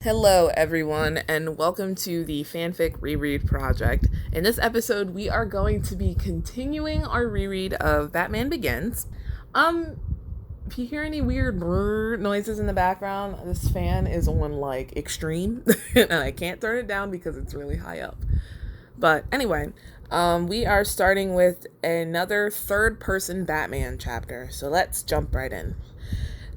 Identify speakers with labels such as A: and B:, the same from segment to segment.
A: Hello, everyone, and welcome to the fanfic reread project. In this episode, we are going to be continuing our reread of Batman Begins. If you hear any weird brrr noises in the background, this fan is on like extreme, and I can't turn it down because it's really high up. But anyway, we are starting with another third-person Batman chapter, so let's jump right in.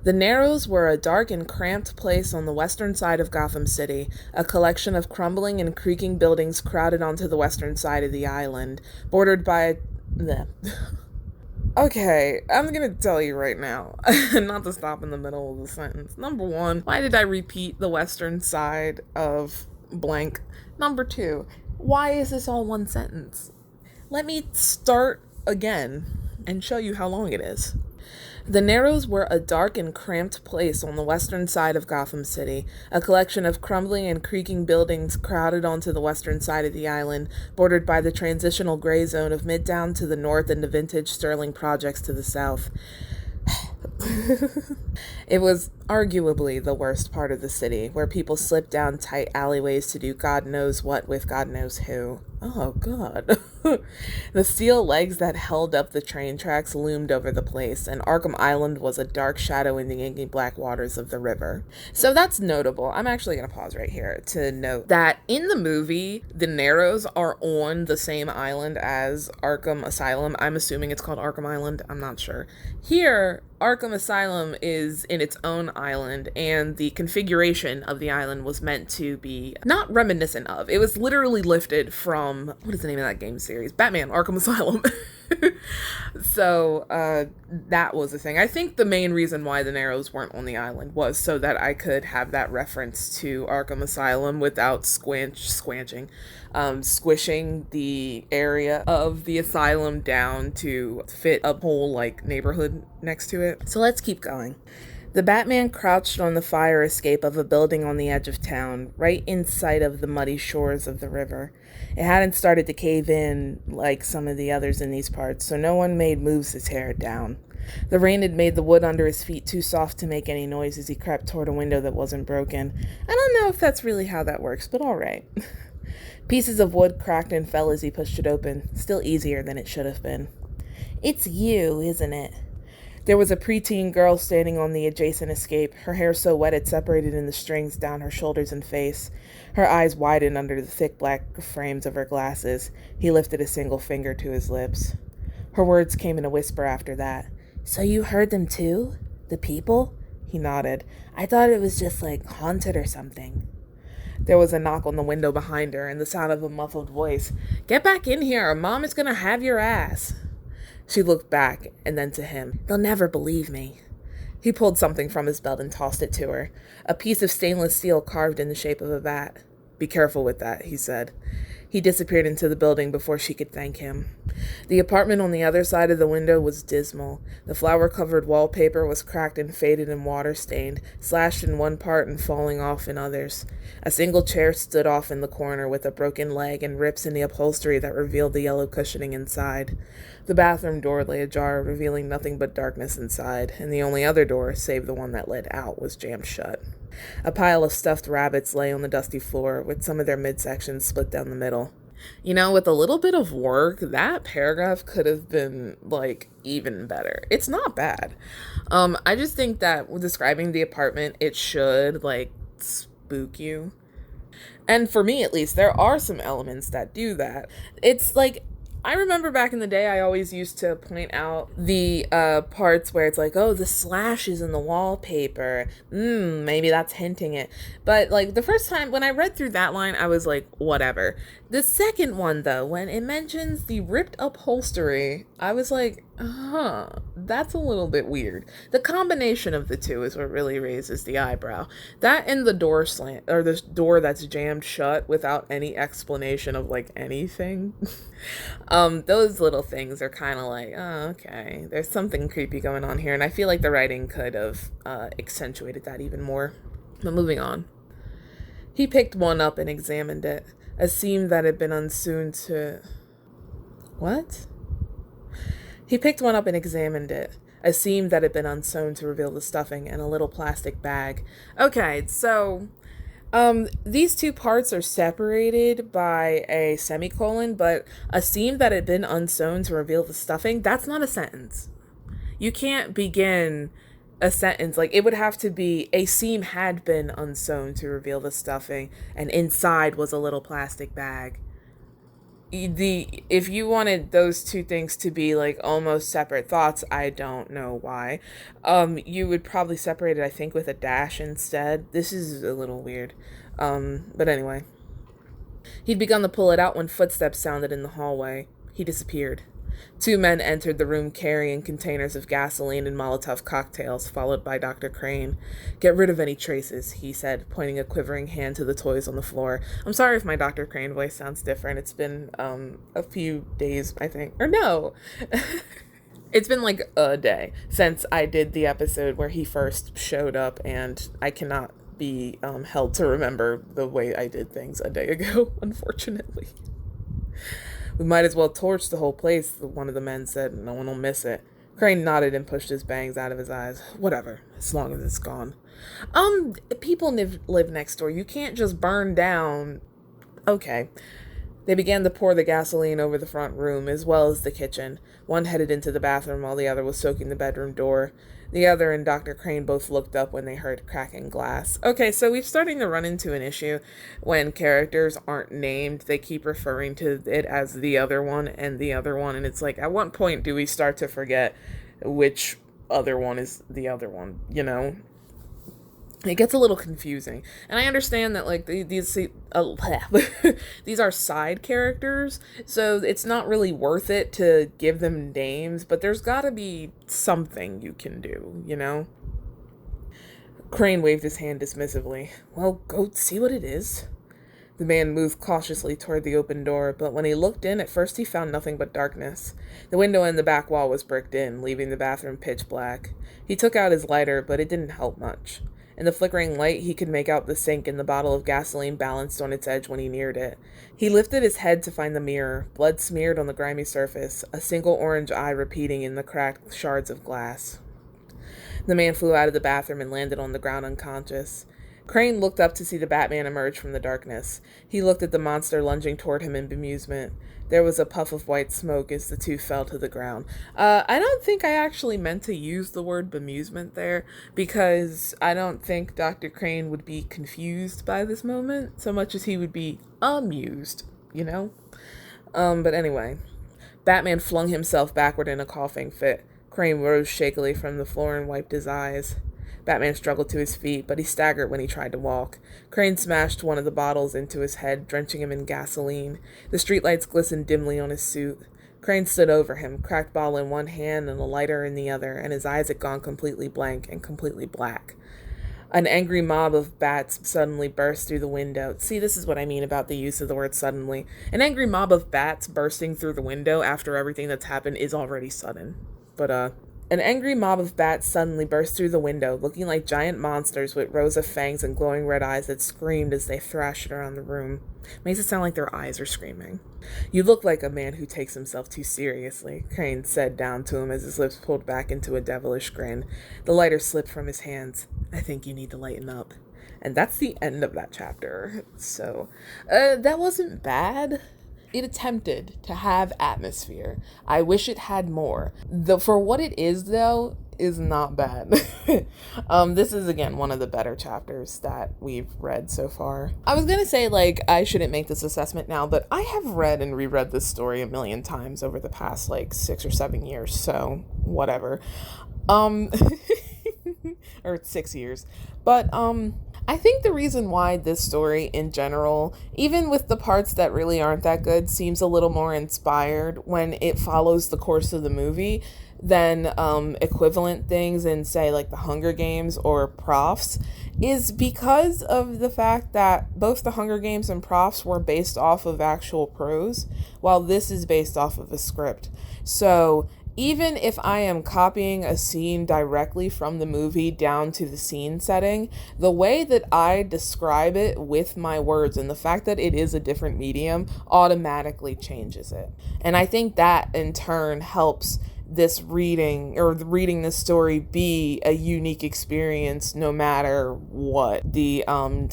A: The Narrows were a dark and cramped place on the western side of Gotham City, a collection of crumbling and creaking buildings crowded onto the western side of the island, bordered by... Okay, I'm gonna tell you right now, not to stop in the middle of the sentence. Number one, why did I repeat the western side of blank? Number two, why is this all one sentence? Let me start again and show you how long it is. The Narrows were a dark and cramped place on the western side of Gotham City, a collection of crumbling and creaking buildings crowded onto the western side of the island, bordered by the transitional gray zone of Midtown to the north and the vintage Sterling projects to the south. It was arguably the worst part of the city, where people slipped down tight alleyways to do God knows what with God knows who. Oh, God. The steel legs that held up the train tracks loomed over the place, and Arkham Island was a dark shadow in the inky black waters of the river. So that's notable. I'm actually going to pause right here to note that in the movie, the Narrows are on the same island as Arkham Asylum. I'm assuming it's called Arkham Island. I'm not sure. Here, Arkham Asylum is in its own island, and the configuration of the island was meant to be not reminiscent of. It was literally lifted from, what is the name of that game series? Batman Arkham Asylum. So that was the thing. I think the main reason why the Narrows weren't on the island was so that I could have that reference to Arkham Asylum without squishing the area of the asylum down to fit a whole like neighborhood next to it. So let's keep going. The Batman crouched on the fire escape of a building on the edge of town, right in sight of the muddy shores of the river. It hadn't started to cave in like some of the others in these parts, so no one made moves to tear it down. The rain had made the wood under his feet too soft to make any noise as he crept toward a window that wasn't broken. I don't know if that's really how that works, but all right. Pieces of wood cracked and fell as he pushed it open, still easier than it should have been. "It's you, isn't it?" There was a preteen girl standing on the adjacent escape, her hair so wet it separated in the strings down her shoulders and face. Her eyes widened under the thick black frames of her glasses. He lifted a single finger to his lips. Her words came in a whisper after that. "So you heard them too? The people?" He nodded. "I thought it was just like haunted or something." There was a knock on the window behind her and the sound of a muffled voice. "Get back in here or Mom is gonna have your ass." She looked back and then to him. "They'll never believe me." He pulled something from his belt and tossed it to her. A piece of stainless steel carved in the shape of a bat. "Be careful with that," he said. He disappeared into the building before she could thank him. The apartment on the other side of the window was dismal. The flower-covered wallpaper was cracked and faded and water-stained, slashed in one part and falling off in others. A single chair stood off in the corner with a broken leg and rips in the upholstery that revealed the yellow cushioning inside. The bathroom door lay ajar, revealing nothing but darkness inside, and the only other door, save the one that led out, was jammed shut. A pile of stuffed rabbits lay on the dusty floor, with some of their midsections split down the middle. You know, with a little bit of work, that paragraph could have been, like, even better. It's not bad. I just think that with describing the apartment, it should, like, spook you. And for me, at least, there are some elements that do that. It's like, I remember back in the day, I always used to point out the parts where it's like, oh, the slashes in the wallpaper. Maybe that's hinting it. But, like, the first time, when I read through that line, I was like, whatever. The second one, though, when it mentions the ripped upholstery, I was like, that's a little bit weird. The combination of the two is what really raises the eyebrow. That and the door slant, or the door that's jammed shut without any explanation of, like, anything. Those little things are kind of like, oh, okay, there's something creepy going on here, and I feel like the writing could have accentuated that even more. But moving on. He picked one up and examined it, a seam that had been unsewn to... What? He picked one up and examined it, a seam that had been unsewn to reveal the stuffing, and a little plastic bag. Okay, so These two parts are separated by a semicolon, but a seam that had been unsewn to reveal the stuffing, that's not a sentence. You can't begin a sentence like it would have to be a seam had been unsewn to reveal the stuffing, and inside was a little plastic bag. If you wanted those two things to be like almost separate thoughts, I don't know why. You would probably separate it, I think, with a dash instead. This is a little weird. But anyway. He'd begun to pull it out when footsteps sounded in the hallway. He disappeared. Two men entered the room carrying containers of gasoline and Molotov cocktails, followed by Dr. Crane. "Get rid of any traces," he said, pointing a quivering hand to the toys on the floor. I'm sorry if my Dr. Crane voice sounds different. It's been a few days, I think. Or no! It's been like a day since I did the episode where he first showed up, and I cannot be held to remember the way I did things a day ago, unfortunately. "We might as well torch the whole place," one of the men said. "No one will miss it." Crane nodded and pushed his bangs out of his eyes. "Whatever, as long as it's gone." People live next door. You can't just burn down. Okay. They began to pour the gasoline over the front room, as well as the kitchen. One headed into the bathroom while the other was soaking the bedroom door. The other and Dr. Crane both looked up when they heard cracking glass. Okay, so we're starting to run into an issue when characters aren't named. They keep referring to it as the other one, and it's like, at what point do we start to forget which other one is the other one, you know? It gets a little confusing, and I understand that like these these are side characters, so it's not really worth it to give them names, but there's gotta be something you can do, you know? Crane waved his hand dismissively. "Well, go see what it is." The man moved cautiously toward the open door, but when he looked in, at first he found nothing but darkness. The window in the back wall was bricked in, leaving the bathroom pitch black. He took out his lighter, but it didn't help much. In the flickering light, he could make out the sink and the bottle of gasoline balanced on its edge when he neared it. He lifted his head to find the mirror, blood smeared on the grimy surface, a single orange eye repeating in the cracked shards of glass. The man flew out of the bathroom and landed on the ground unconscious. Crane looked up to see the Batman emerge from the darkness. He looked at the monster lunging toward him in bemusement. There was a puff of white smoke as the two fell to the ground. I don't think I actually meant to use the word bemusement there, because I don't think Dr. Crane would be confused by this moment so much as he would be amused, you know? But anyway, Batman flung himself backward in a coughing fit. Crane rose shakily from the floor and wiped his eyes. Batman struggled to his feet, but he staggered when he tried to walk. Crane smashed one of the bottles into his head, drenching him in gasoline. The streetlights glistened dimly on his suit. Crane stood over him, cracked bottle in one hand and a lighter in the other, and his eyes had gone completely blank and completely black. An angry mob of bats suddenly burst through the window. See, this is what I mean about the use of the word suddenly. An angry mob of bats bursting through the window after everything that's happened is already sudden. But, An angry mob of bats suddenly burst through the window, looking like giant monsters with rows of fangs and glowing red eyes that screamed as they thrashed around the room. Makes it sound like their eyes are screaming. "You look like a man who takes himself too seriously," Crane said down to him as his lips pulled back into a devilish grin. The lighter slipped from his hands. "I think you need to lighten up." And that's the end of that chapter. So, that wasn't bad. It attempted to have atmosphere. I wish it had more. For what it is, though, is not bad. This is, again, one of the better chapters that we've read so far. I was gonna say, like, I shouldn't make this assessment now, but I have read and reread this story a million times over the past, like, 6 or 7 years, so whatever. Or 6 years. But, I think the reason why this story in general, even with the parts that really aren't that good, seems a little more inspired when it follows the course of the movie than equivalent things in, say, like the Hunger Games or Profs, is because of the fact that both the Hunger Games and Profs were based off of actual prose, while this is based off of a script. So even if I am copying a scene directly from the movie down to the scene setting, the way that I describe it with my words and the fact that it is a different medium automatically changes it. And I think that in turn helps this reading or reading this story be a unique experience no matter what the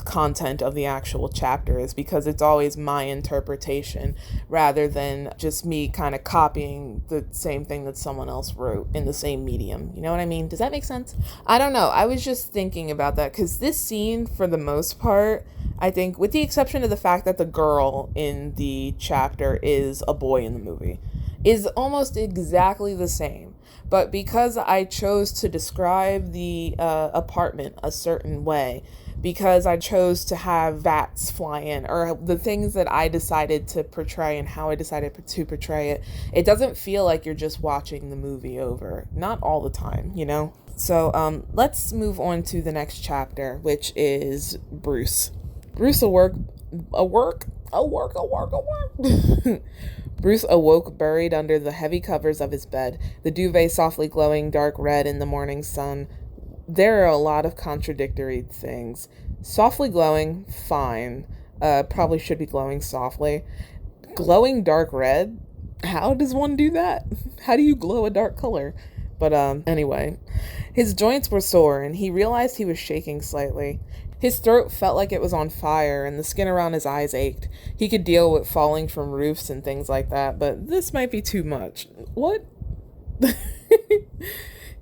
A: content of the actual chapter is, because it's always my interpretation rather than just me kind of copying the same thing that someone else wrote in the same medium. You know what I mean? Does that make sense? I don't know. I was just thinking about that because this scene, for the most part, I think, with the exception of the fact that the girl in the chapter is a boy in the movie, is almost exactly the same. But because I chose to describe the apartment a certain way, because I chose to have bats fly in, or the things that I decided to portray and how I decided to portray it, it doesn't feel like you're just watching the movie over. Not all the time, you know? So let's move on to the next chapter, which is Bruce. Bruce awoke. Bruce awoke buried under the heavy covers of his bed, the duvet softly glowing dark red in the morning sun. There are a lot of contradictory things. Softly glowing, fine. Probably should be glowing softly. Glowing dark red? How does one do that? How do you glow a dark color? But anyway, his joints were sore and he realized he was shaking slightly. His throat felt like it was on fire and the skin around his eyes ached. He could deal with falling from roofs and things like that, but this might be too much. What?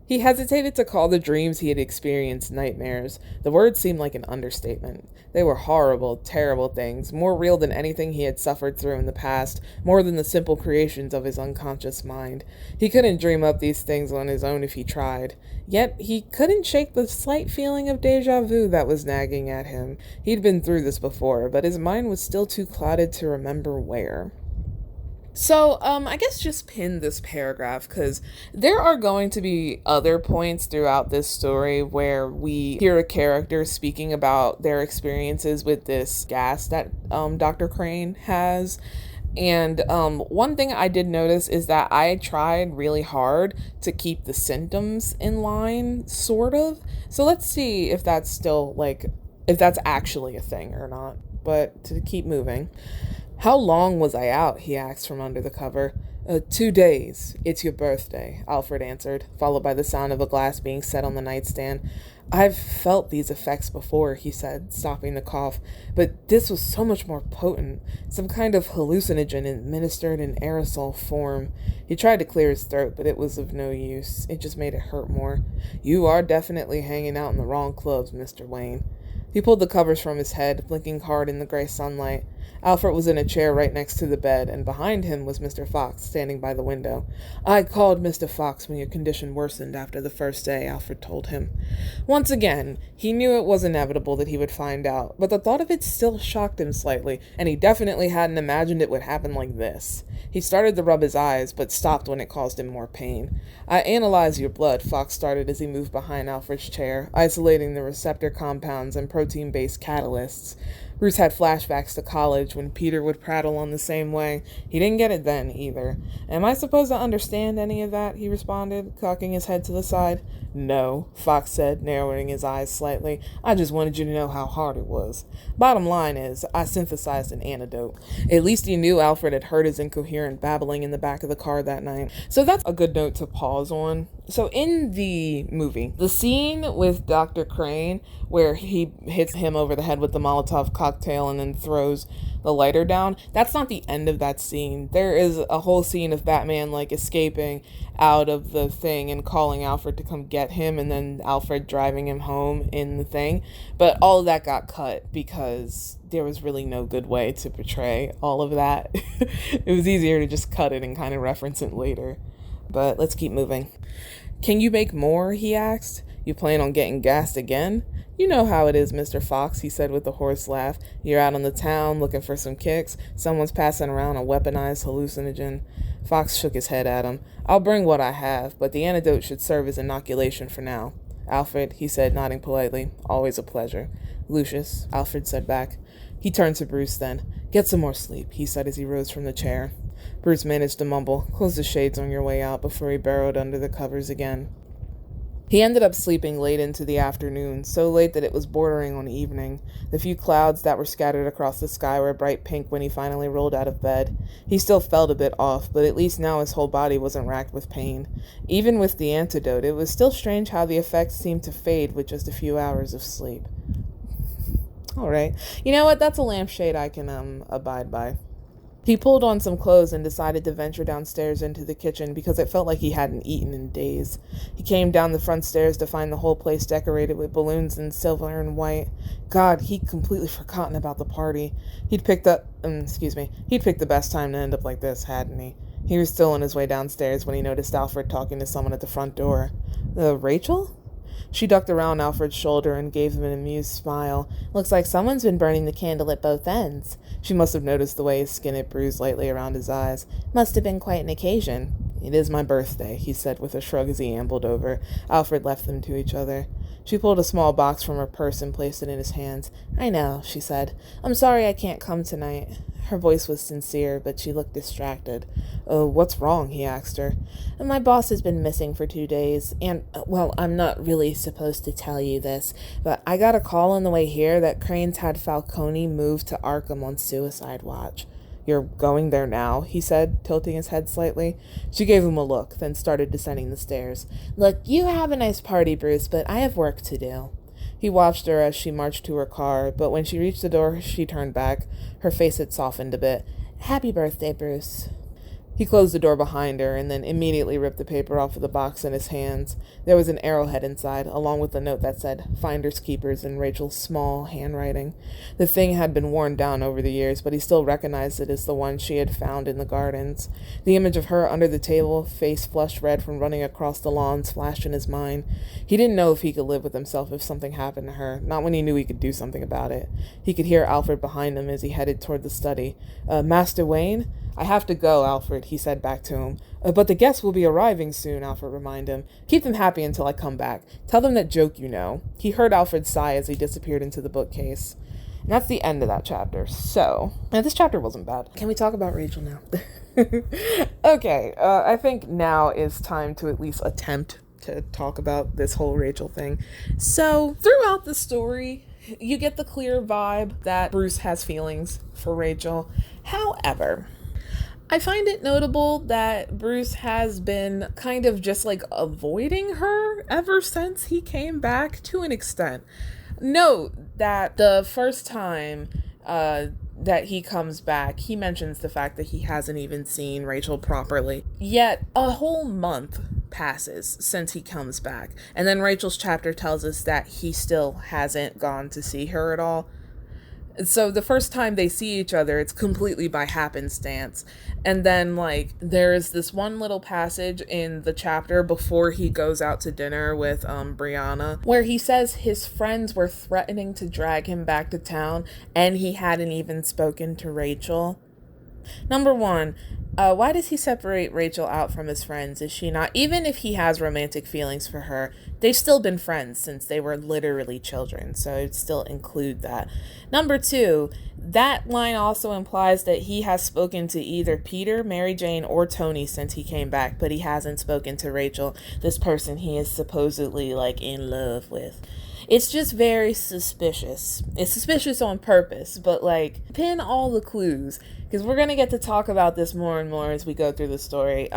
A: He hesitated to call the dreams he had experienced nightmares. The word seemed like an understatement. They were horrible, terrible things, more real than anything he had suffered through in the past, more than the simple creations of his unconscious mind. He couldn't dream up these things on his own if he tried. Yet he couldn't shake the slight feeling of déjà vu that was nagging at him. He'd been through this before, but his mind was still too clouded to remember where. So, I guess just pin this paragraph because there are going to be other points throughout this story where we hear a character speaking about their experiences with this gas that Dr. Crane has. And one thing I did notice is that I tried really hard to keep the symptoms in line, sort of. So let's see if that's still, if that's actually a thing or not. But to keep moving. How long was I out? He asked from under the cover. 2 days. It's your birthday, Alfred answered, followed by the sound of a glass being set on the nightstand. I've felt these effects before, he said, stopping the cough, but this was so much more potent, some kind of hallucinogen administered in aerosol form. He tried to clear his throat, but it was of no use. It just made it hurt more. You are definitely hanging out in the wrong clubs, Mr. Wayne. He pulled the covers from his head, blinking hard in the gray sunlight. Alfred was in a chair right next to the bed, and behind him was Mr. Fox, standing by the window. I called Mr. Fox when your condition worsened after the first day, Alfred told him. Once again, he knew it was inevitable that he would find out, but the thought of it still shocked him slightly, and he definitely hadn't imagined it would happen like this. He started to rub his eyes, but stopped when it caused him more pain. I analyzed your blood, Fox started as he moved behind Alfred's chair, isolating the receptor compounds and protein-based catalysts. Bruce had flashbacks to college when Peter would prattle on the same way. He didn't get it then, either. Am I supposed to understand any of that? He responded, cocking his head to the side. No, Fox said, narrowing his eyes slightly. I just wanted you to know how hard it was. Bottom line is, I synthesized an antidote. At least he knew Alfred had heard his incoherent babbling in the back of the car that night. So that's a good note to pause on. So in the movie, the scene with Dr. Crane, where he hits him over the head with the Molotov cocktail and then throws the lighter down, that's not the end of that scene. There is a whole scene of Batman escaping out of the thing and calling Alfred to come get him, and then Alfred driving him home in the thing. But all of that got cut because there was really no good way to portray all of that. It was easier to just cut it and kind of reference it later. But let's keep moving. Can you make more? He asked. You plan on getting gassed again? You know how it is, Mr. Fox, he said with a hoarse laugh. You're out on the town looking for some kicks. Someone's passing around a weaponized hallucinogen. Fox shook his head at him. I'll bring what I have, but the antidote should serve as inoculation for now. Alfred, he said, nodding politely. Always a pleasure. Lucius, Alfred said back. He turned to Bruce then. Get some more sleep, he said as he rose from the chair. Bruce managed to mumble, close the shades on your way out, before he burrowed under the covers again. He ended up sleeping late into the afternoon, so late that it was bordering on evening. The few clouds that were scattered across the sky were bright pink when he finally rolled out of bed. He still felt a bit off, but at least now his whole body wasn't racked with pain. Even with the antidote, it was still strange how the effects seemed to fade with just a few hours of sleep. Alright. You know what? That's a lampshade I can abide by. He pulled on some clothes and decided to venture downstairs into the kitchen because it felt like he hadn't eaten in days. He came down the front stairs to find the whole place decorated with balloons in silver and white. God, he'd completely forgotten about the party. He'd picked the best time to end up like this, hadn't he? He was still on his way downstairs when he noticed Alfred talking to someone at the front door. Rachel? She ducked around Alfred's shoulder and gave him an amused smile. Looks like someone's been burning the candle at both ends. She must have noticed the way his skin had bruised lightly around his eyes. Must have been quite an occasion. It is my birthday, he said with a shrug as he ambled over. Alfred left them to each other. She pulled a small box from her purse and placed it in his hands. I know, she said. I'm sorry I can't come tonight. Her voice was sincere, but she looked distracted. Oh, what's wrong? He asked her. My boss has been missing for 2 days, and, well, I'm not really supposed to tell you this, but I got a call on the way here that Crane's had Falcone moved to Arkham on suicide watch. You're going there now, he said, tilting his head slightly. She gave him a look, then started descending the stairs. Look, you have a nice party, Bruce, but I have work to do. He watched her as she marched to her car, but when she reached the door, she turned back. Her face had softened a bit. Happy birthday, Bruce. He closed the door behind her and then immediately ripped the paper off of the box in his hands. There was an arrowhead inside, along with a note that said, Finders Keepers in Rachel's small handwriting. The thing had been worn down over the years, but he still recognized it as the one she had found in the gardens. The image of her under the table, face flushed red from running across the lawns, flashed in his mind. He didn't know if he could live with himself if something happened to her, not when he knew he could do something about it. He could hear Alfred behind him as he headed toward the study. Master Wayne? I have to go, Alfred, he said back to him. But the guests will be arriving soon, Alfred reminded him. Keep them happy until I come back. Tell them that joke you know. He heard Alfred sigh as he disappeared into the bookcase. And that's the end of that chapter. So, and this chapter wasn't bad. Can we talk about Rachel now? Okay, I think now is time to at least attempt to talk about this whole Rachel thing. So, throughout the story, you get the clear vibe that Bruce has feelings for Rachel. However, I find it notable that Bruce has been kind of just like avoiding her ever since he came back to an extent. Note that the first time that he comes back, he mentions the fact that he hasn't even seen Rachel properly. Yet a whole month passes since he comes back. And then Rachel's chapter tells us that he still hasn't gone to see her at all. So the first time they see each other, it's completely by happenstance. And then, like, there's this one little passage in the chapter before he goes out to dinner with Brianna, where he says his friends were threatening to drag him back to town, and he hadn't even spoken to Rachel. Number one, why does he separate Rachel out from his friends? Is she not, even if he has romantic feelings for her, they've still been friends since they were literally children, so I'd still include that. Number two, that line also implies that he has spoken to either Peter, Mary Jane, or Tony since he came back, but he hasn't spoken to Rachel, this person he is supposedly, like, in love with. It's just very suspicious. It's suspicious on purpose, but, like, pin all the clues, because we're going to get to talk about this more and more as we go through the story.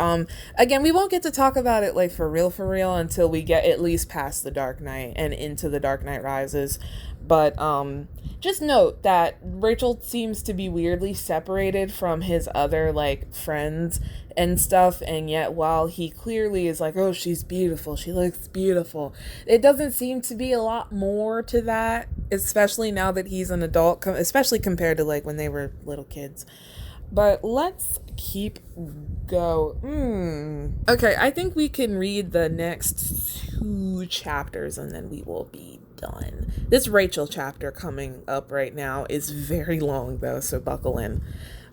A: Again, we won't get to talk about it, like, for real, until we get at least past the Dark Knight and into the Dark Knight Rises. But, just note that Rachel seems to be weirdly separated from his other, like, friends and stuff, and yet while he clearly is like, oh, she's beautiful, she looks beautiful, it doesn't seem to be a lot more to that, especially now that he's an adult, especially compared to, like, when they were little kids. But let's keep Okay, I think we can read the next 2 chapters and then we will be done. This Rachel chapter coming up right now is very long, though, so buckle in.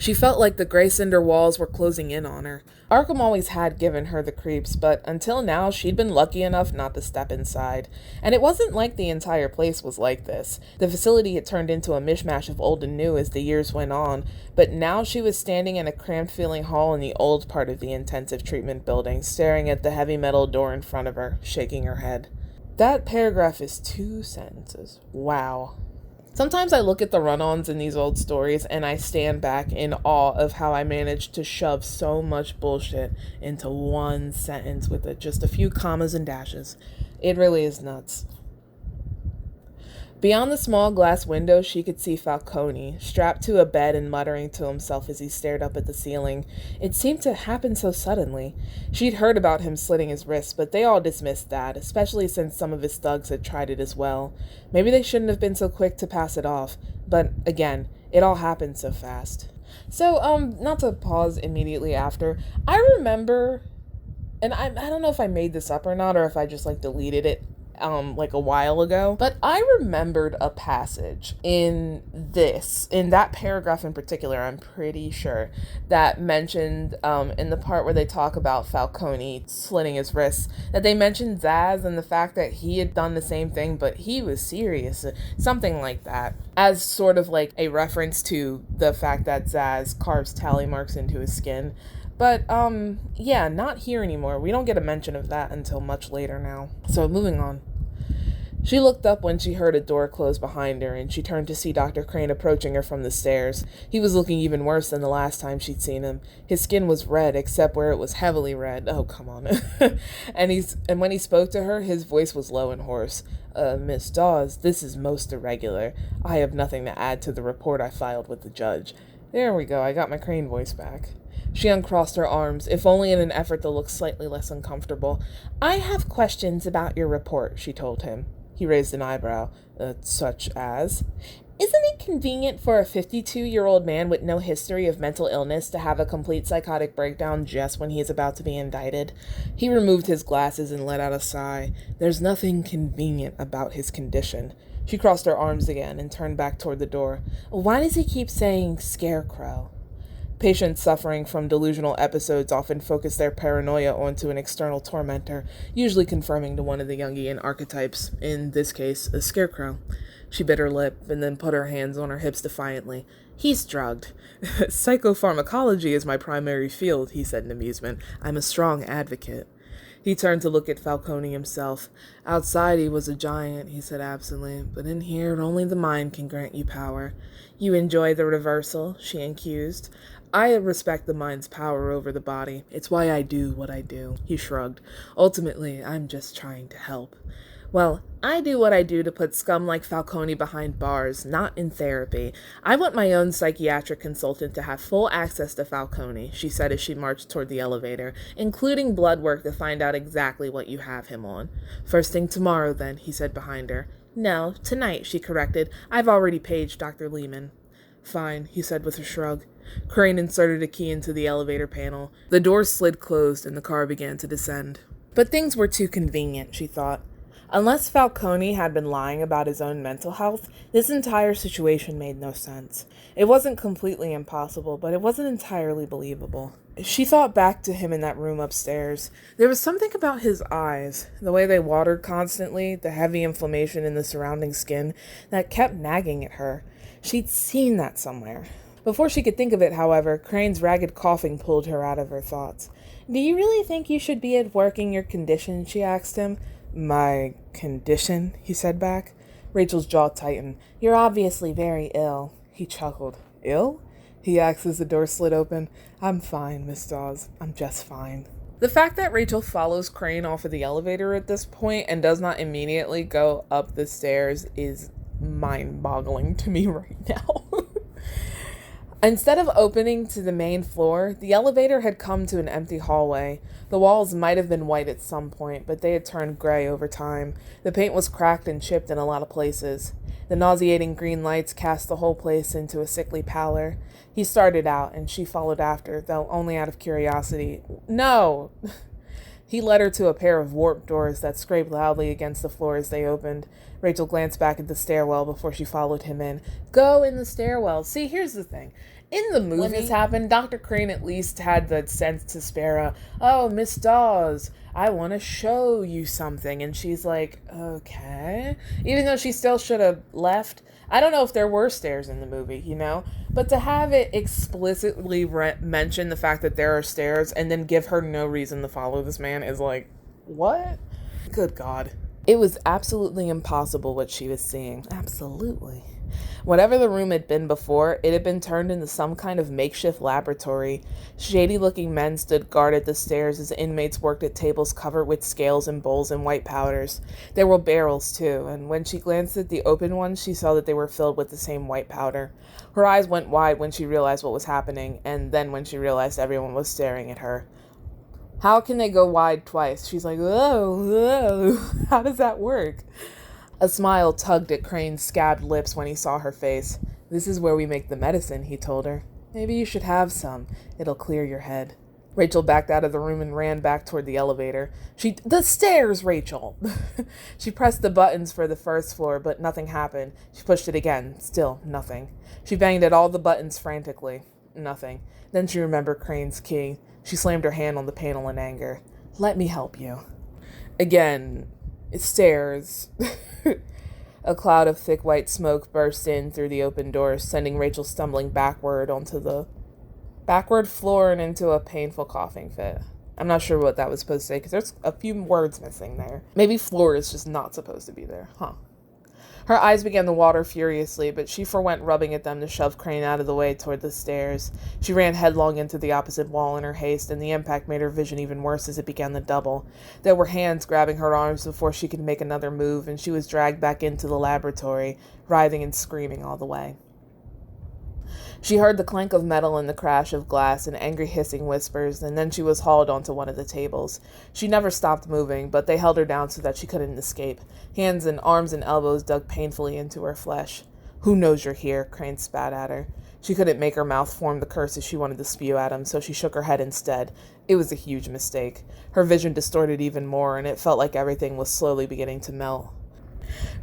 A: She felt like the gray cinder walls were closing in on her. Arkham always had given her the creeps, but until now she'd been lucky enough not to step inside. And it wasn't like the entire place was like this. The facility had turned into a mishmash of old and new as the years went on, but now she was standing in a cramped feeling hall in the old part of the intensive treatment building, staring at the heavy metal door in front of her, shaking her head. That paragraph is 2 sentences. Wow. Sometimes I look at the run-ons in these old stories and I stand back in awe of how I managed to shove so much bullshit into one sentence with just a few commas and dashes. It really is nuts. Beyond the small glass window, she could see Falcone, strapped to a bed and muttering to himself as he stared up at the ceiling. It seemed to happen so suddenly. She'd heard about him slitting his wrists, but they all dismissed that, especially since some of his thugs had tried it as well. Maybe they shouldn't have been so quick to pass it off, but again, it all happened so fast. So, not to pause immediately after, I remember, and I don't know if I made this up or not, or if I just, deleted it, like a while ago, but I remembered a passage in that paragraph in particular, I'm pretty sure, that mentioned, in the part where they talk about Falcone slitting his wrists, that they mentioned Zaz and the fact that he had done the same thing, but he was serious, something like that, as sort of like a reference to the fact that Zaz carves tally marks into his skin. But, yeah, not here anymore. We don't get a mention of that until much later now. So, moving on. She looked up when she heard a door close behind her, and she turned to see Dr. Crane approaching her from the stairs. He was looking even worse than the last time she'd seen him. His skin was red, except where it was heavily red. Oh, come on. And when he spoke to her, his voice was low and hoarse. Miss Dawes, this is most irregular. I have nothing to add to the report I filed with the judge. There we go, I got my Crane voice back. She uncrossed her arms, if only in an effort to look slightly less uncomfortable. I have questions about your report, she told him. He raised an eyebrow. Such as? Isn't it convenient for a 52-year-old man with no history of mental illness to have a complete psychotic breakdown just when he is about to be indicted? He removed his glasses and let out a sigh. There's nothing convenient about his condition. She crossed her arms again and turned back toward the door. Why does he keep saying scarecrow? Patients suffering from delusional episodes often focus their paranoia onto an external tormentor, usually conforming to one of the Jungian archetypes, in this case, a scarecrow. She bit her lip and then put her hands on her hips defiantly. He's drugged. Psychopharmacology is my primary field, he said in amusement. I'm a strong advocate. He turned to look at Falcone himself. Outside he was a giant, he said absently, but in here only the mind can grant you power. You enjoy the reversal, she accused. I respect the mind's power over the body. It's why I do what I do. He shrugged. Ultimately, I'm just trying to help. Well, I do what I do to put scum like Falcone behind bars, not in therapy. I want my own psychiatric consultant to have full access to Falcone, she said as she marched toward the elevator, including blood work to find out exactly what you have him on. First thing tomorrow, then, he said behind her. No, tonight, she corrected. I've already paged Dr. Lehman. Fine, he said with a shrug. Crane inserted a key into the elevator panel. The door slid closed and the car began to descend. But things were too convenient, she thought. Unless Falcone had been lying about his own mental health, this entire situation made no sense. It wasn't completely impossible, but it wasn't entirely believable. She thought back to him in that room upstairs. There was something about his eyes, the way they watered constantly, the heavy inflammation in the surrounding skin, that kept nagging at her. She'd seen that somewhere. Before she could think of it, however, Crane's ragged coughing pulled her out of her thoughts. Do you really think you should be at work in your condition? She asked him. My condition? He said back. Rachel's jaw tightened. You're obviously very ill. He chuckled. Ill? He asked as the door slid open. I'm fine, Miss Dawes. I'm just fine. The fact that Rachel follows Crane off of the elevator at this point and does not immediately go up the stairs is mind-boggling to me right now. Instead of opening to the main floor, the elevator had come to an empty hallway. The walls might have been white at some point, but they had turned gray over time. The paint was cracked and chipped in a lot of places. The nauseating green lights cast the whole place into a sickly pallor. He started out, and she followed after, though only out of curiosity. No! He led her to a pair of warped doors that scraped loudly against the floor as they opened. Rachel glanced back at the stairwell before she followed him in. Go in the stairwell. See, here's the thing. In the movie, when this happened, Dr. Crane at least had the sense to spare oh, Miss Dawes, I want to show you something. And she's like, okay. Even though she still should have left. I don't know if there were stairs in the movie, But to have it explicitly mention the fact that there are stairs and then give her no reason to follow this man is like, what? Good God. It was absolutely impossible what she was seeing. Absolutely. Whatever the room had been before, it had been turned into some kind of makeshift laboratory. Shady-looking men stood guard at the stairs as inmates worked at tables covered with scales and bowls and white powders. There were barrels, too, and when she glanced at the open ones, she saw that they were filled with the same white powder. Her eyes went wide when she realized what was happening, and then when she realized everyone was staring at her. How can they go wide twice? She's like, whoa, how does that work? A smile tugged at Crane's scabbed lips when he saw her face. This is where we make the medicine, he told her. Maybe you should have some. It'll clear your head. Rachel backed out of the room and ran back toward the elevator. The stairs, Rachel! She pressed the buttons for the first floor, but nothing happened. She pushed it again. Still nothing. She banged at all the buttons frantically. Nothing. Then she remembered Crane's key. She slammed her hand on the panel in anger. Let me help you. Again, stairs. A cloud of thick white smoke burst in through the open doors, sending Rachel stumbling backward onto the backward floor and into a painful coughing fit. I'm not sure what that was supposed to say because there's a few words missing there. Maybe floor is just not supposed to be there, huh? Her eyes began to water furiously, but she forwent rubbing at them to shove Crane out of the way toward the stairs. She ran headlong into the opposite wall in her haste, and the impact made her vision even worse as it began to double. There were hands grabbing her arms before she could make another move, and she was dragged back into the laboratory, writhing and screaming all the way. She heard the clank of metal and the crash of glass and angry hissing whispers, and then she was hauled onto one of the tables. She never stopped moving, but they held her down so that she couldn't escape. Hands and arms and elbows dug painfully into her flesh. Who knows you're here? Crane spat at her. She couldn't make her mouth form the curses she wanted to spew at him, so she shook her head instead. It was a huge mistake. Her vision distorted even more, and it felt like everything was slowly beginning to melt.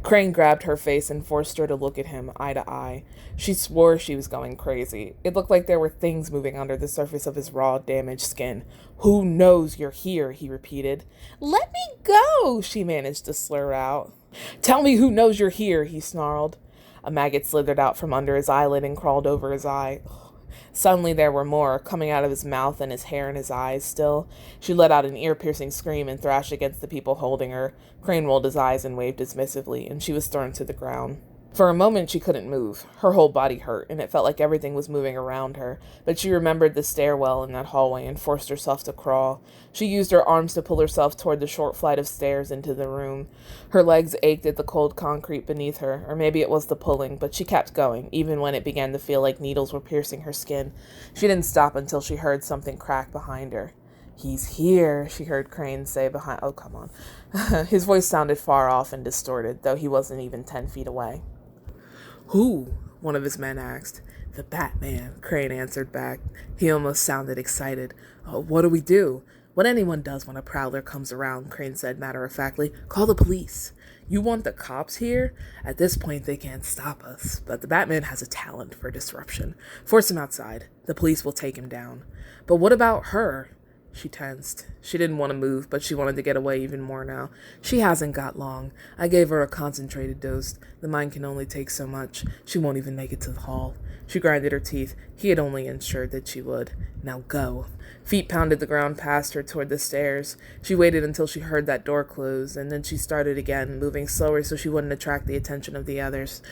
A: Crane grabbed her face and forced her to look at him, eye to eye. She swore she was going crazy. It looked like there were things moving under the surface of his raw, damaged skin. Who knows you're here, he repeated. Let me go, she managed to slur out. Tell me who knows you're here, he snarled. A maggot slithered out from under his eyelid and crawled over his eye. Suddenly there were more, coming out of his mouth and his hair and his eyes still. She let out an ear-piercing scream and thrashed against the people holding her. Crane rolled his eyes and waved dismissively, and she was thrown to the ground. For a moment she couldn't move. Her whole body hurt, and it felt like everything was moving around her, but she remembered the stairwell in that hallway and forced herself to crawl. She used her arms to pull herself toward the short flight of stairs into the room. Her legs ached at the cold concrete beneath her, or maybe it was the pulling, but she kept going, even when it began to feel like needles were piercing her skin. She didn't stop until she heard something crack behind her. He's here, she heard Crane say behind... Oh, come on. His voice sounded far off and distorted, though he wasn't even 10 feet away. Who? One of his men asked. The Batman, Crane answered back. He almost sounded excited. Oh, what do we do? What anyone does when a prowler comes around, Crane said matter-of-factly. Call the police. You want the cops here? At this point, they can't stop us. But the Batman has a talent for disruption. Force him outside. The police will take him down. But what about her? She tensed. She didn't want to move, but she wanted to get away even more now. She hasn't got long. I gave her a concentrated dose. The mind can only take so much. She won't even make it to the hall. She grinded her teeth. He had only ensured that she would. Now go. Feet pounded the ground past her toward the stairs. She waited until she heard that door close, and then she started again, moving slower so she wouldn't attract the attention of the others.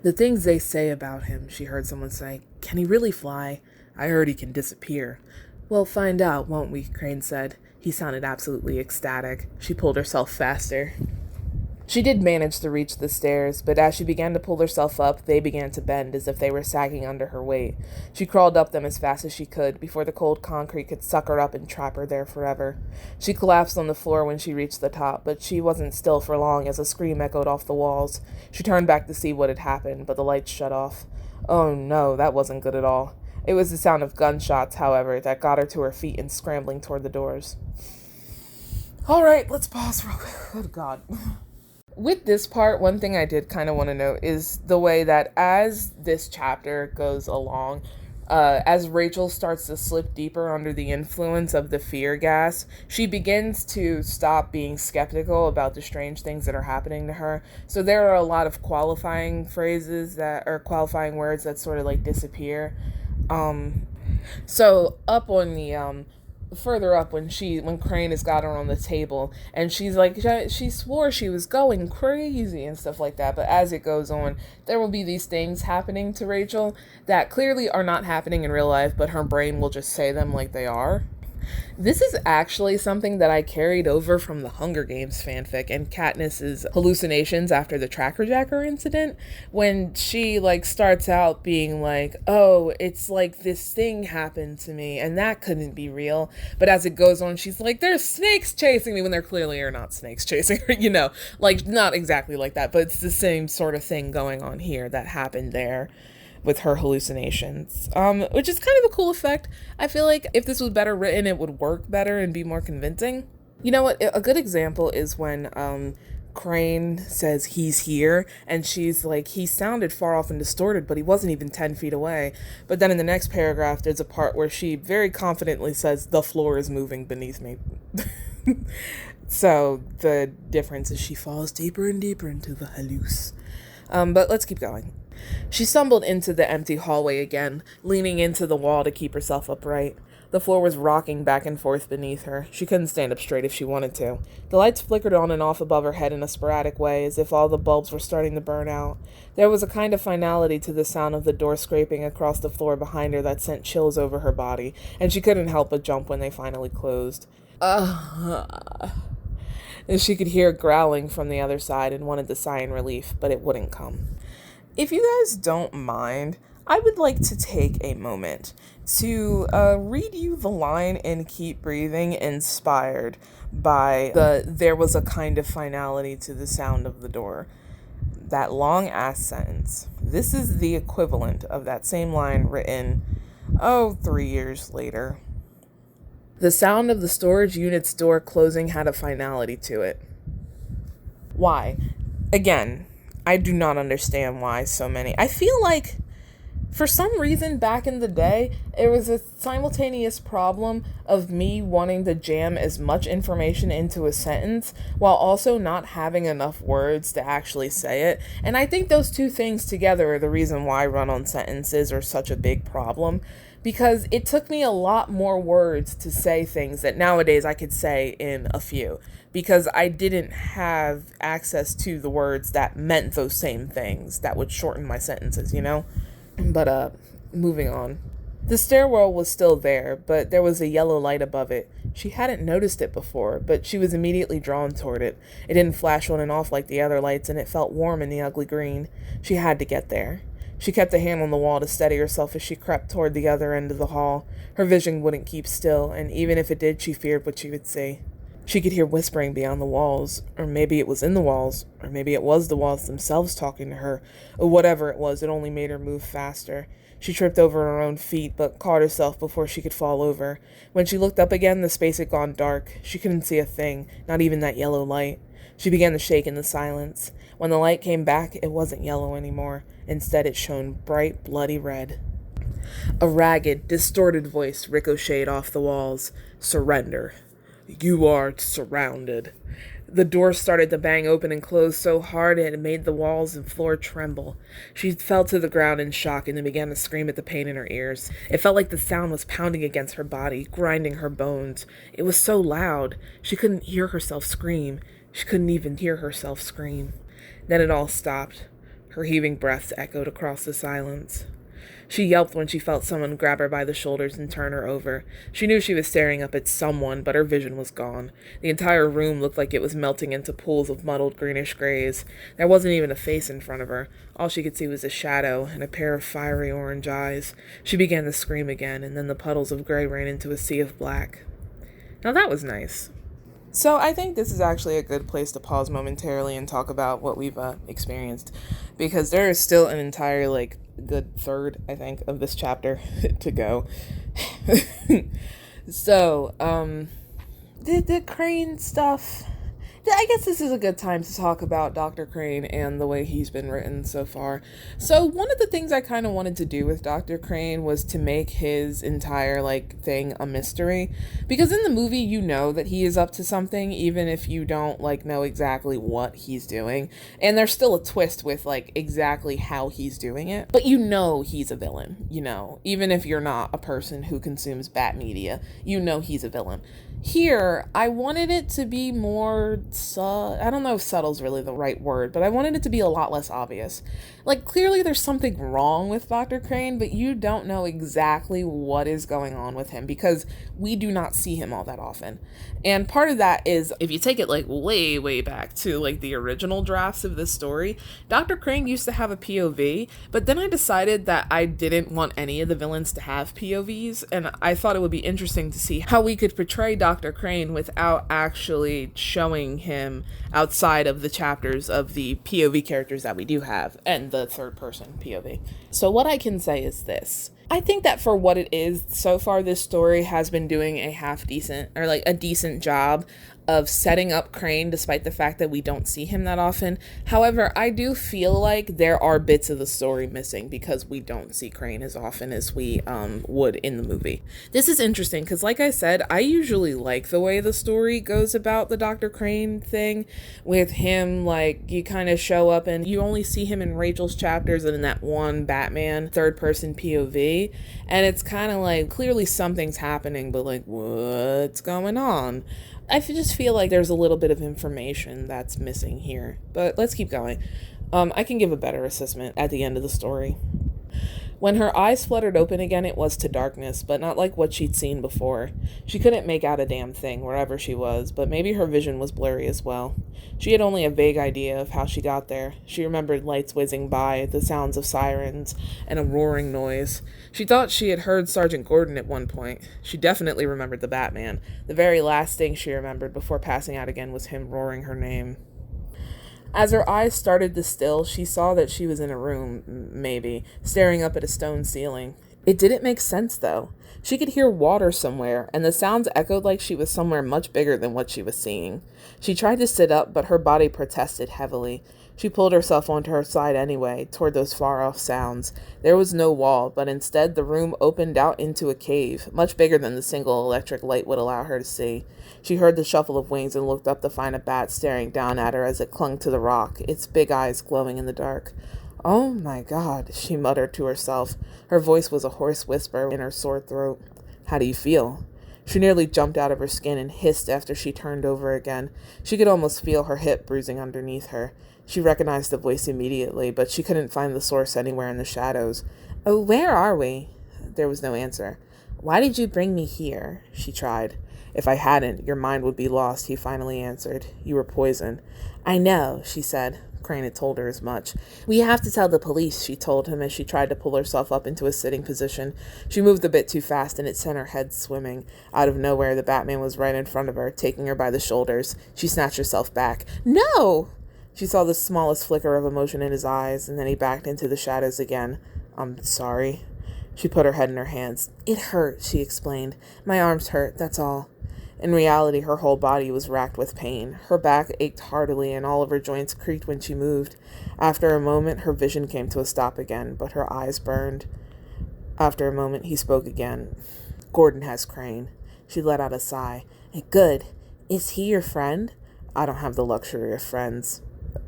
A: The things they say about him, she heard someone say. Can he really fly? I heard he can disappear. We'll find out, won't we? Crane said. He sounded absolutely ecstatic. She pulled herself faster. She did manage to reach the stairs, but as she began to pull herself up, they began to bend as if they were sagging under her weight. She crawled up them as fast as she could, before the cold concrete could suck her up and trap her there forever. She collapsed on the floor when she reached the top, but she wasn't still for long as a scream echoed off the walls. She turned back to see what had happened, but the lights shut off. Oh no, that wasn't good at all. It was the sound of gunshots, however, that got her to her feet and scrambling toward the doors. All right, let's pause real quick. Oh, God. With this part, one thing I did kind of want to note is the way that as this chapter goes along, as Rachel starts to slip deeper under the influence of the fear gas, she begins to stop being skeptical about the strange things that are happening to her. So there are a lot of qualifying phrases or qualifying words that sort of like disappear. So up on the further up when Crane has got her on the table and she's like she swore she was going crazy and stuff like that, but as it goes on there will be these things happening to Rachel that clearly are not happening in real life, but her brain will just say them like they are. This is actually something that I carried over from the Hunger Games fanfic and Katniss's hallucinations after the Tracker Jacker incident, when she like starts out being like, oh, it's like this thing happened to me and that couldn't be real. But as it goes on, she's like, there's snakes chasing me, when there clearly are not snakes chasing her, you know, like not exactly like that, but it's the same sort of thing going on here that happened there with her hallucinations, which is kind of a cool effect. I feel like if this was better written, it would work better and be more convincing. You know what? A good example is when Crane says he's here, and she's like, he sounded far off and distorted, but he wasn't even 10 feet away. But then in the next paragraph, there's a part where she very confidently says, the floor is moving beneath me. So the difference is she falls deeper and deeper into the halluce. But let's keep going. She stumbled into the empty hallway again, leaning into the wall to keep herself upright. The floor was rocking back and forth beneath her. She couldn't stand up straight if she wanted to. The lights flickered on and off above her head in a sporadic way, as if all the bulbs were starting to burn out. There was a kind of finality to the sound of the door scraping across the floor behind her that sent chills over her body, and she couldn't help but jump when they finally closed. And she could hear growling from the other side and wanted to sigh in relief, but it wouldn't come. If you guys don't mind, I would like to take a moment to read you the line in Keep Breathing, inspired by there was a kind of finality to the sound of the door. That long-ass sentence. This is the equivalent of that same line written, 3 years later. The sound of the storage unit's door closing had a finality to it. Why? Again, I do not understand why so many. I feel like, for some reason, back in the day, it was a simultaneous problem of me wanting to jam as much information into a sentence while also not having enough words to actually say it. And I think those two things together are the reason why run-on sentences are such a big problem. Because it took me a lot more words to say things that nowadays I could say in a few. Because I didn't have access to the words that meant those same things that would shorten my sentences, you know? But, moving on. The stairwell was still there, but there was a yellow light above it. She hadn't noticed it before, but she was immediately drawn toward it. It didn't flash on and off like the other lights, and it felt warm in the ugly green. She had to get there. She kept a hand on the wall to steady herself as she crept toward the other end of the hall. Her vision wouldn't keep still, and even if it did, she feared what she would see. She could hear whispering beyond the walls, or maybe it was in the walls, or maybe it was the walls themselves talking to her, or whatever it was, it only made her move faster. She tripped over her own feet, but caught herself before she could fall over. When she looked up again, the space had gone dark. She couldn't see a thing, not even that yellow light. She began to shake in the silence. When the light came back, it wasn't yellow anymore. Instead, it shone bright, bloody red. A ragged, distorted voice ricocheted off the walls. Surrender. You are surrounded. The door started to bang open and close so hard it made the walls and floor tremble. She fell to the ground in shock and then began to scream at the pain in her ears. It felt like the sound was pounding against her body, grinding her bones. It was so loud. She couldn't hear herself scream. She couldn't even hear herself scream. Then it all stopped. Her heaving breaths echoed across the silence. She yelped when she felt someone grab her by the shoulders and turn her over. She knew she was staring up at someone, but her vision was gone. The entire room looked like it was melting into pools of muddled greenish grays. There wasn't even a face in front of her. All she could see was a shadow and a pair of fiery orange eyes. She began to scream again, and then the puddles of gray ran into a sea of black. Now that was nice. So I think this is actually a good place to pause momentarily and talk about what we've experienced, because there is still an entire, good third, I think, of this chapter to go. So, The Crane stuff. I guess this is a good time to talk about Dr. Crane and the way he's been written so far. So one of the things I kind of wanted to do with Dr. Crane was to make his entire thing a mystery, because in the movie you know that he is up to something even if you don't know exactly what he's doing, and there's still a twist with exactly how he's doing it, but you know he's a villain, even if you're not a person who consumes bat media, you know he's a villain. Here, I wanted it to be more, I don't know if subtle's really the right word, but I wanted it to be a lot less obvious. Clearly there's something wrong with Dr. Crane, but you don't know exactly what is going on with him because we do not see him all that often. And part of that is, if you take it way, way back to the original drafts of this story, Dr. Crane used to have a POV, but then I decided that I didn't want any of the villains to have POVs, and I thought it would be interesting to see how we could portray Dr. Crane without actually showing him outside of the chapters of the POV characters that we do have, and the third person POV. So what I can say is this. I think that for what it is, so far this story has been doing a half decent, or a decent job of setting up Crane despite the fact that we don't see him that often. However, I do feel like there are bits of the story missing because we don't see Crane as often as we would in the movie. This is interesting because, like I said, I usually like the way the story goes about the Dr. Crane thing with him. You kind of show up and you only see him in Rachel's chapters and in that one Batman third person POV, and it's kind of clearly something's happening, but what's going on? I just feel like there's a little bit of information that's missing here, but let's keep going. I can give a better assessment at the end of the story. When her eyes fluttered open again, it was to darkness, but not like what she'd seen before. She couldn't make out a damn thing wherever she was, but maybe her vision was blurry as well. She had only a vague idea of how she got there. She remembered lights whizzing by, the sounds of sirens, and a roaring noise. She thought she had heard Sergeant Gordon at one point. She definitely remembered the Batman. The very last thing she remembered before passing out again was him roaring her name. As her eyes started to still, she saw that she was in a room, maybe, staring up at a stone ceiling. It didn't make sense, though. She could hear water somewhere, and the sounds echoed like she was somewhere much bigger than what she was seeing. She tried to sit up, but her body protested heavily. She pulled herself onto her side anyway, toward those far-off sounds. There was no wall, but instead the room opened out into a cave, much bigger than the single electric light would allow her to see. She heard the shuffle of wings and looked up to find a bat staring down at her as it clung to the rock, its big eyes glowing in the dark. "Oh my God," she muttered to herself. Her voice was a hoarse whisper in her sore throat. "How do you feel?" She nearly jumped out of her skin and hissed after she turned over again. She could almost feel her hip bruising underneath her. She recognized the voice immediately, but she couldn't find the source anywhere in the shadows. "Oh, where are we?" There was no answer. "Why did you bring me here?" she tried. "If I hadn't, your mind would be lost," he finally answered. "You were poison." "I know," she said. Crane had told her as much. "We have to tell the police," she told him as she tried to pull herself up into a sitting position. She moved a bit too fast and it sent her head swimming. Out of nowhere, the Batman was right in front of her, taking her by the shoulders. She snatched herself back. "No!" She saw the smallest flicker of emotion in his eyes, and then he backed into the shadows again. "I'm sorry." She put her head in her hands. "It hurt," she explained. "My arms hurt, that's all." In reality, her whole body was racked with pain. Her back ached heartily, and all of her joints creaked when she moved. After a moment, her vision came to a stop again, but her eyes burned. After a moment, he spoke again. "Gordon has Crane." She let out a sigh. "Good. Is he your friend?" "I don't have the luxury of friends."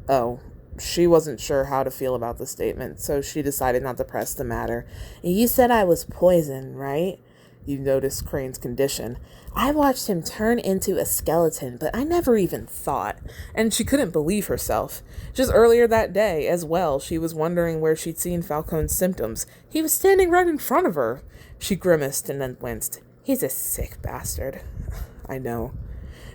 A: Oh, she wasn't sure how to feel about the statement, so she decided not to press the matter. "You said I was poison, right?" "You noticed Crane's condition." "I watched him turn into a skeleton, but I never even thought." And she couldn't believe herself. Just earlier that day, as well, she was wondering where she'd seen Falcone's symptoms. He was standing right in front of her. She grimaced and then winced. "He's a sick bastard." "I know."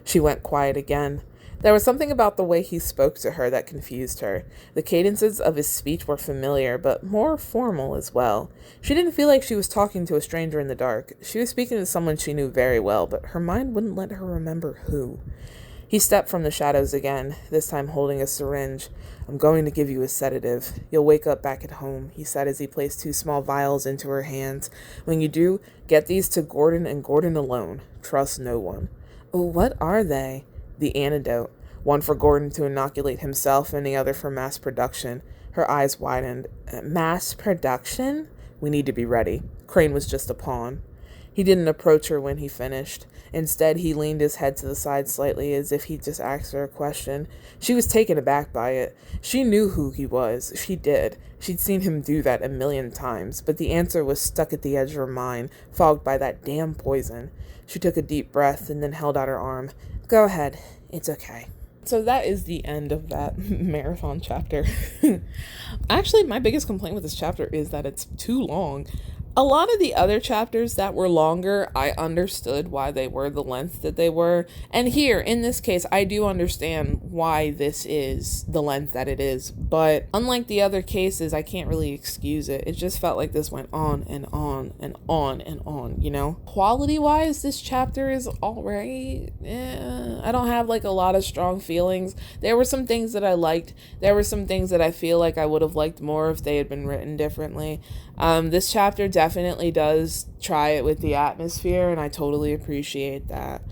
A: She went quiet again. There was something about the way he spoke to her that confused her. The cadences of his speech were familiar, but more formal as well. She didn't feel like she was talking to a stranger in the dark. She was speaking to someone she knew very well, but her mind wouldn't let her remember who. He stepped from the shadows again, this time holding a syringe. "I'm going to give you a sedative. You'll wake up back at home," he said as he placed 2 small vials into her hands. "When you do, get these to Gordon and Gordon alone. Trust no one." What are they? The antidote. One for Gordon to inoculate himself and the other for mass production. Her eyes widened. Mass production? We need to be ready. Crane was just a pawn. He didn't approach her when he finished. Instead, he leaned his head to the side slightly as if he'd just asked her a question. She was taken aback by it. She knew who he was. She did. She'd seen him do that a million times, but the answer was stuck at the edge of her mind, fogged by that damn poison. She took a deep breath and then held out her arm. Go ahead. It's okay. So that is the end of that marathon chapter. Actually, my biggest complaint with this chapter is that it's too long. A lot of the other chapters that were longer, I understood why they were the length that they were. And here, in this case, I do understand why this is the length that it is. But unlike the other cases, I can't really excuse it. It just felt like this went on and on and on and on, you know? Quality-wise, this chapter is alright. I don't have like a lot of strong feelings. There were some things that I liked. There were some things that I feel like I would have liked more if they had been written differently. This chapter definitely does try it with the atmosphere, and I totally appreciate that.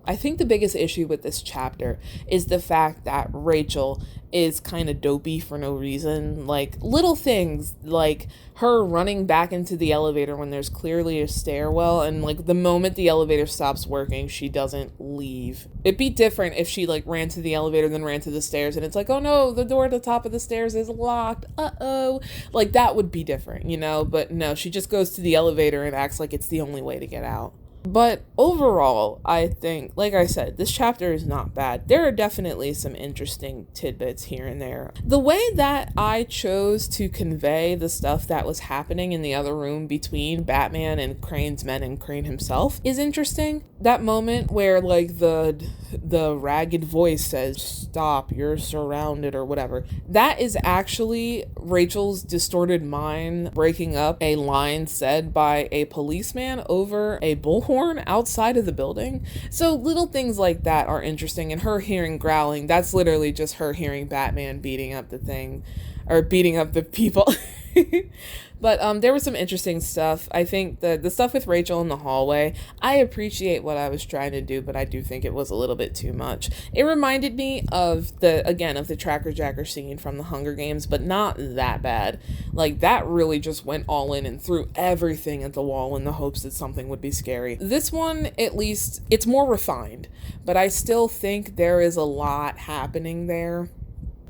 A: I think the biggest issue with this chapter is the fact that Rachel is kind of dopey for no reason. Like, little things, like her running back into the elevator when there's clearly a stairwell, and like the moment the elevator stops working, she doesn't leave. It'd be different if she like ran to the elevator then ran to the stairs and it's like, oh no, the door at the top of the stairs is locked. Uh-oh. Like, that would be different, you know? But no, she just goes to the elevator and acts like it's the only way to get out. But overall, I think, like I said, this chapter is not bad. There are definitely some interesting tidbits here and there. The way that I chose to convey the stuff that was happening in the other room between Batman and Crane's men and Crane himself is interesting. That moment where like the ragged voice says, "Stop, you're surrounded," or whatever. That is actually Rachel's distorted mind breaking up a line said by a policeman over a bullhorn outside of the building. So little things like that are interesting, and her hearing growling, that's literally just her hearing Batman beating up the thing, or beating up the people. But there was some interesting stuff. I think the stuff with Rachel in the hallway, I appreciate what I was trying to do, but I do think it was a little bit too much. It reminded me of the Tracker Jacker scene from the Hunger Games, but not that bad. Like, that really just went all in and threw everything at the wall in the hopes that something would be scary. This one, at least, it's more refined, but I still think there is a lot happening there.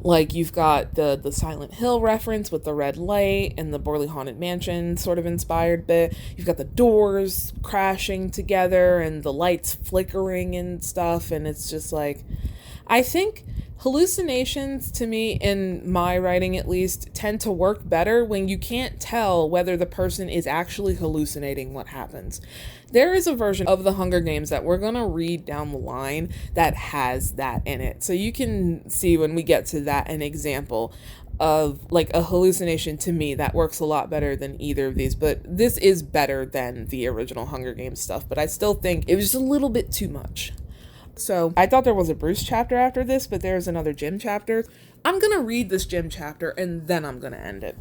A: Like, you've got the Silent Hill reference with the red light and the Borley Haunted Mansion sort of inspired bit. You've got the doors crashing together and the lights flickering and stuff. And it's just like, I think hallucinations, to me, in my writing at least, tend to work better when you can't tell whether the person is actually hallucinating what happens. There is a version of the Hunger Games that we're going to read down the line that has that in it. So you can see when we get to that an example of like a hallucination to me that works a lot better than either of these. But this is better than the original Hunger Games stuff. But I still think it was just a little bit too much. So I thought there was a Bruce chapter after this, but there's another Jim chapter. I'm going to read this Jim chapter and then I'm going to end it.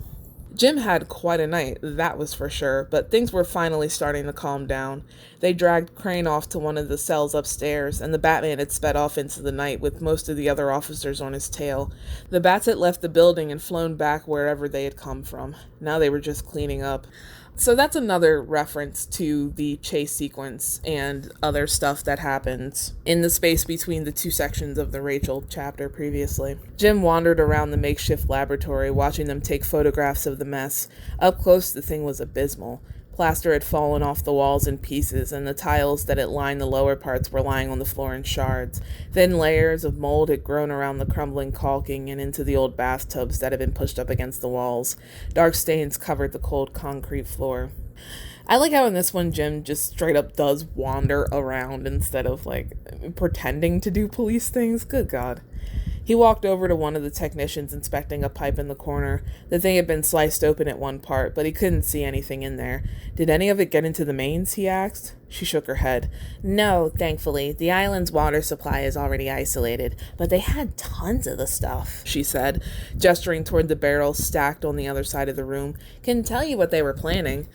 A: Jim had quite a night, that was for sure, but things were finally starting to calm down. They dragged Crane off to one of the cells upstairs, and the Batman had sped off into the night with most of the other officers on his tail. The Bats had left the building and flown back wherever they had come from. Now they were just cleaning up. So that's another reference to the chase sequence and other stuff that happens in the space between the two sections of the Rachel chapter previously. Jim wandered around the makeshift laboratory, watching them take photographs of the mess. Up close, the thing was abysmal. Plaster had fallen off the walls in pieces, and the tiles that had lined the lower parts were lying on the floor in shards. Thin layers of mold had grown around the crumbling caulking and into the old bathtubs that had been pushed up against the walls. Dark stains covered the cold concrete floor. I like how in this one Jim just straight up does wander around instead of like pretending to do police things. Good God. He walked over to one of the technicians inspecting a pipe in the corner. The thing had been sliced open at one part, but he couldn't see anything in there. Did any of it get into the mains, he asked. She shook her head. No, thankfully. The island's water supply is already isolated, but they had tons of the stuff, she said, gesturing toward the barrels stacked on the other side of the room. Can tell you what they were planning.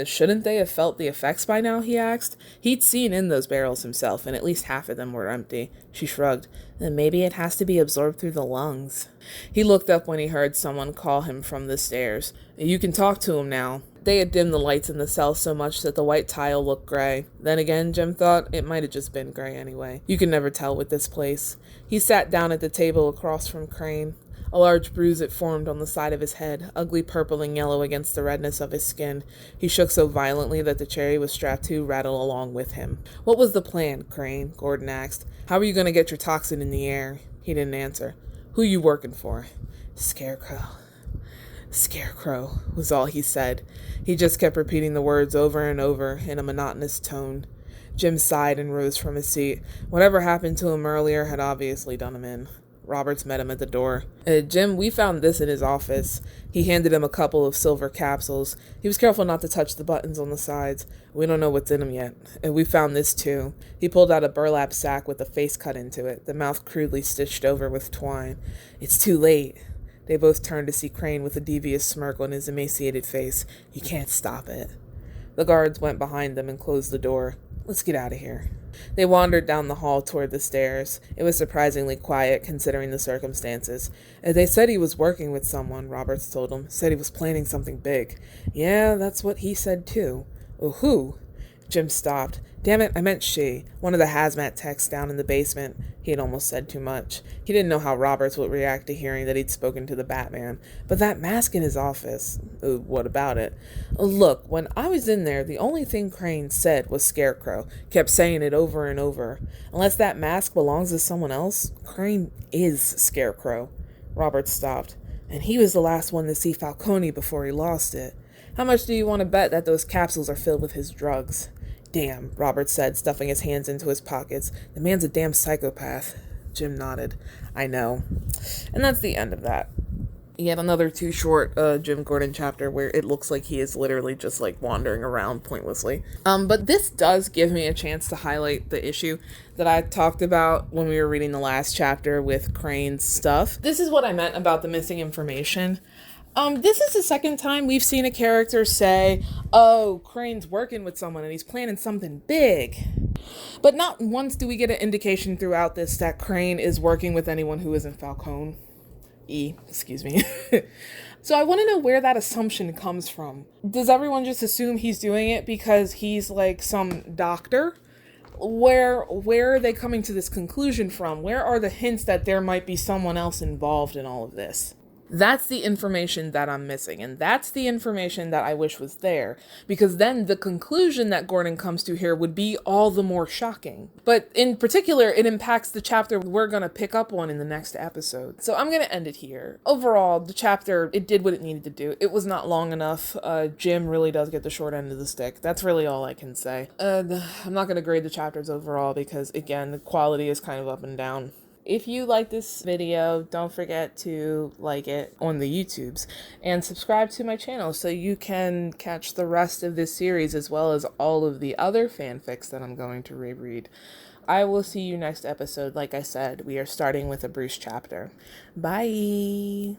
A: Shouldn't they have felt the effects by now, he asked. He'd seen in those barrels himself, and at least half of them were empty. She shrugged. Then maybe it has to be absorbed through the lungs. He looked up when he heard someone call him from the stairs. You can talk to him now. They had dimmed the lights in the cell so much that the white tile looked gray. Then again, Jim thought, it might have just been gray anyway. You can never tell with this place. He sat down at the table across from Crane. A large bruise had formed on the side of his head, ugly purple and yellow against the redness of his skin. He shook so violently that the chair he was strapped to rattled along with him. What was the plan, Crane? Gordon asked. How are you going to get your toxin in the air? He didn't answer. Who you working for? Scarecrow. Scarecrow, was all he said. He just kept repeating the words over and over in a monotonous tone. Jim sighed and rose from his seat. Whatever happened to him earlier had obviously done him in. Roberts met him at the door. Jim, we found this in his office. He handed him a couple of silver capsules. He was careful not to touch the buttons on the sides. We don't know what's in them yet. We found this too. He pulled out a burlap sack with a face cut into it, the mouth crudely stitched over with twine. It's too late. They both turned to see Crane with a devious smirk on his emaciated face. You can't stop it. The guards went behind them and closed the door. Let's get out of here. They wandered down the hall toward the stairs. It was surprisingly quiet, considering the circumstances. They said he was working with someone, Roberts told him. Said he was planning something big. Yeah, that's what he said, too. Oh, who? Jim stopped. Damn it, I meant she. One of the hazmat techs down in the basement. He had almost said too much. He didn't know how Roberts would react to hearing that he'd spoken to the Batman. But that mask in his office. What about it? Look, when I was in there, the only thing Crane said was Scarecrow. Kept saying it over and over. Unless that mask belongs to someone else, Crane is Scarecrow. Roberts stopped. And he was the last one to see Falcone before he lost it. How much do you want to bet that those capsules are filled with his drugs? Damn, Roberts said, stuffing his hands into his pockets. The man's a damn psychopath. Jim nodded. I know. And that's the end of that. Yet another too short Jim Gordon chapter where it looks like he is literally just like wandering around pointlessly. But this does give me a chance to highlight the issue that I talked about when we were reading the last chapter with Crane's stuff. This is what I meant about the missing information. This is the second time we've seen a character say, oh, Crane's working with someone and he's planning something big. But not once do we get an indication throughout this that Crane is working with anyone who isn't Falcone. Excuse me. So I want to know where that assumption comes from. Does everyone just assume he's doing it because he's like some doctor? Where are they coming to this conclusion from? Where are the hints that there might be someone else involved in all of this? That's the information that I'm missing, and that's the information that I wish was there, because then the conclusion that Gordon comes to here would be all the more shocking. But in particular, it impacts the chapter we're going to pick up on in the next episode. So I'm going to end it here. Overall, the chapter, it did what it needed to do. It was not long enough. Jim really does get the short end of the stick. That's really all I can say. I'm not going to grade the chapters overall because, again, the quality is kind of up and down. If you like this video, don't forget to like it on the YouTubes and subscribe to my channel so you can catch the rest of this series as well as all of the other fanfics that I'm going to reread. I will see you next episode. Like I said, we are starting with a Bruce chapter. Bye!